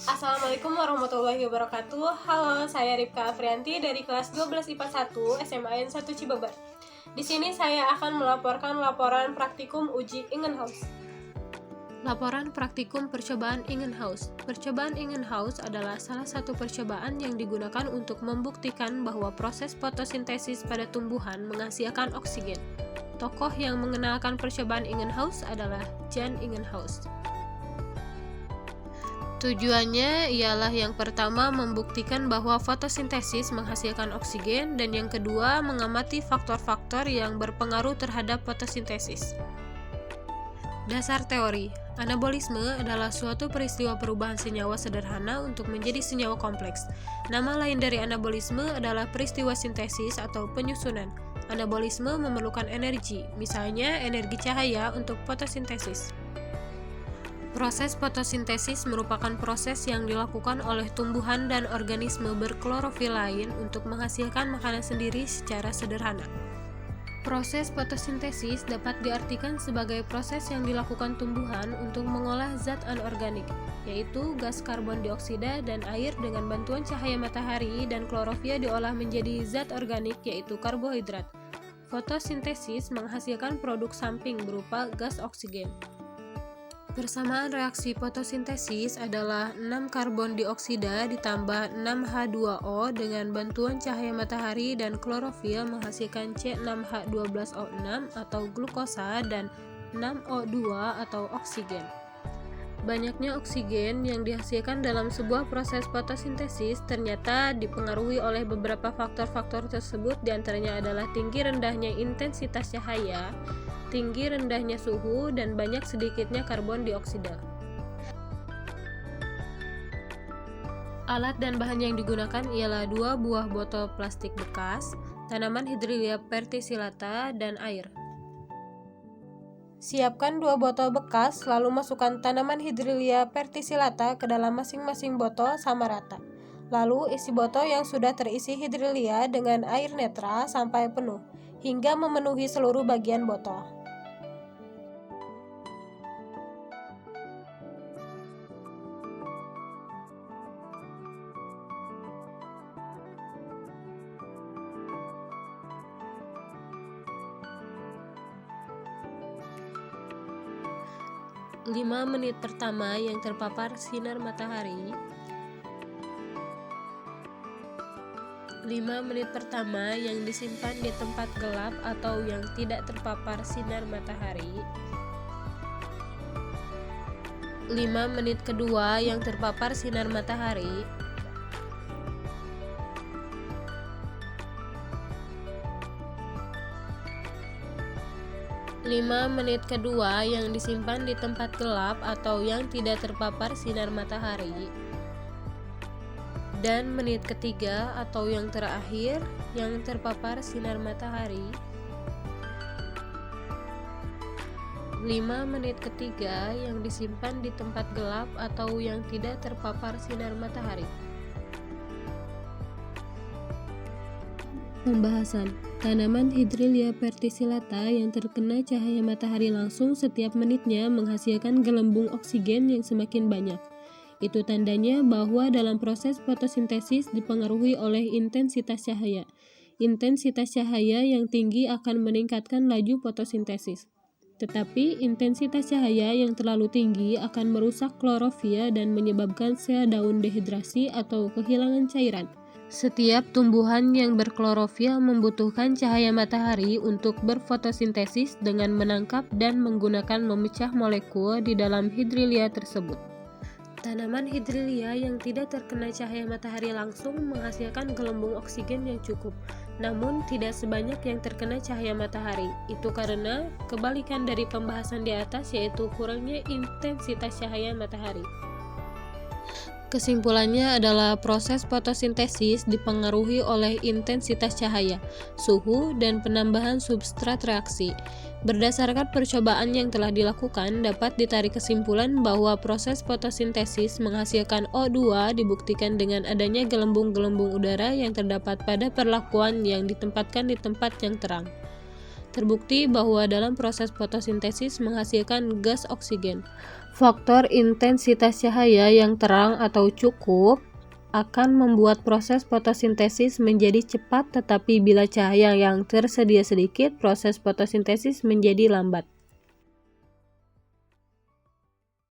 Assalamualaikum warahmatullahi wabarakatuh. Halo, saya Ripka Afrianti dari kelas 12 IPA 1 SMA N 1 Cibabar. Di sini saya akan melaporkan laporan praktikum uji Ingenhouse. Laporan praktikum percobaan Ingenhouse. Percobaan Ingenhouse adalah salah satu percobaan yang digunakan untuk membuktikan bahwa proses fotosintesis pada tumbuhan menghasilkan oksigen. Tokoh yang mengenalkan percobaan Ingenhouse adalah Jan Ingenhouse. Tujuannya ialah yang pertama membuktikan bahwa fotosintesis menghasilkan oksigen dan yang kedua mengamati faktor-faktor yang berpengaruh terhadap fotosintesis. Dasar teori, anabolisme adalah suatu peristiwa perubahan senyawa sederhana untuk menjadi senyawa kompleks. Nama lain dari anabolisme adalah peristiwa sintesis atau penyusunan. Anabolisme memerlukan energi, misalnya energi cahaya untuk fotosintesis. Proses fotosintesis merupakan proses yang dilakukan oleh tumbuhan dan organisme berklorofil lain untuk menghasilkan makanan sendiri secara sederhana. Proses fotosintesis dapat diartikan sebagai proses yang dilakukan tumbuhan untuk mengolah zat anorganik, yaitu gas karbon dioksida dan air dengan bantuan cahaya matahari, dan klorofil diolah menjadi zat organik yaitu karbohidrat. Fotosintesis menghasilkan produk samping berupa gas oksigen. Persamaan reaksi fotosintesis adalah 6 karbon dioksida ditambah 6 H2O dengan bantuan cahaya matahari dan klorofil menghasilkan C6H12O6 atau glukosa dan 6O2 atau oksigen. Banyaknya oksigen yang dihasilkan dalam sebuah proses fotosintesis ternyata dipengaruhi oleh beberapa faktor-faktor tersebut, diantaranya adalah tinggi rendahnya intensitas cahaya, tinggi rendahnya suhu, dan banyak sedikitnya karbon dioksida. Alat dan bahan yang digunakan ialah 2 buah botol plastik bekas, tanaman Hydrilla verticillata, dan air. Siapkan 2 botol bekas, lalu masukkan tanaman Hydrilla verticillata ke dalam masing-masing botol sama rata. Lalu isi botol yang sudah terisi Hydrilla dengan air netral sampai penuh, hingga memenuhi seluruh bagian botol. Lima menit pertama yang terpapar sinar matahari. 5 menit pertama yang disimpan di tempat gelap atau yang tidak terpapar sinar matahari. 5 menit kedua yang terpapar sinar matahari. 5 menit kedua yang disimpan di tempat gelap atau yang tidak terpapar sinar matahari. Dan menit ketiga atau yang terakhir yang terpapar sinar matahari. 5 menit ketiga yang disimpan di tempat gelap atau yang tidak terpapar sinar matahari. Pembahasan. Tanaman Hydrilla verticillata yang terkena cahaya matahari langsung setiap menitnya menghasilkan gelembung oksigen yang semakin banyak. Itu tandanya bahwa dalam proses fotosintesis dipengaruhi oleh intensitas cahaya. Intensitas cahaya yang tinggi akan meningkatkan laju fotosintesis. Tetapi intensitas cahaya yang terlalu tinggi akan merusak klorofil dan menyebabkan sel daun dehidrasi atau kehilangan cairan. Setiap tumbuhan yang berklorofil membutuhkan cahaya matahari untuk berfotosintesis dengan menangkap dan menggunakan memecah molekul di dalam Hydrilla tersebut. Tanaman Hydrilla yang tidak terkena cahaya matahari langsung menghasilkan gelembung oksigen yang cukup, namun tidak sebanyak yang terkena cahaya matahari. Itu karena kebalikan dari pembahasan di atas, yaitu kurangnya intensitas cahaya matahari. Kesimpulannya adalah proses fotosintesis dipengaruhi oleh intensitas cahaya, suhu, dan penambahan substrat reaksi. Berdasarkan percobaan yang telah dilakukan, dapat ditarik kesimpulan bahwa proses fotosintesis menghasilkan O2 dibuktikan dengan adanya gelembung-gelembung udara yang terdapat pada perlakuan yang ditempatkan di tempat yang terang. Terbukti bahwa dalam proses fotosintesis menghasilkan gas oksigen. Faktor intensitas cahaya yang terang atau cukup akan membuat proses fotosintesis menjadi cepat, tetapi bila cahaya yang tersedia sedikit, proses fotosintesis menjadi lambat.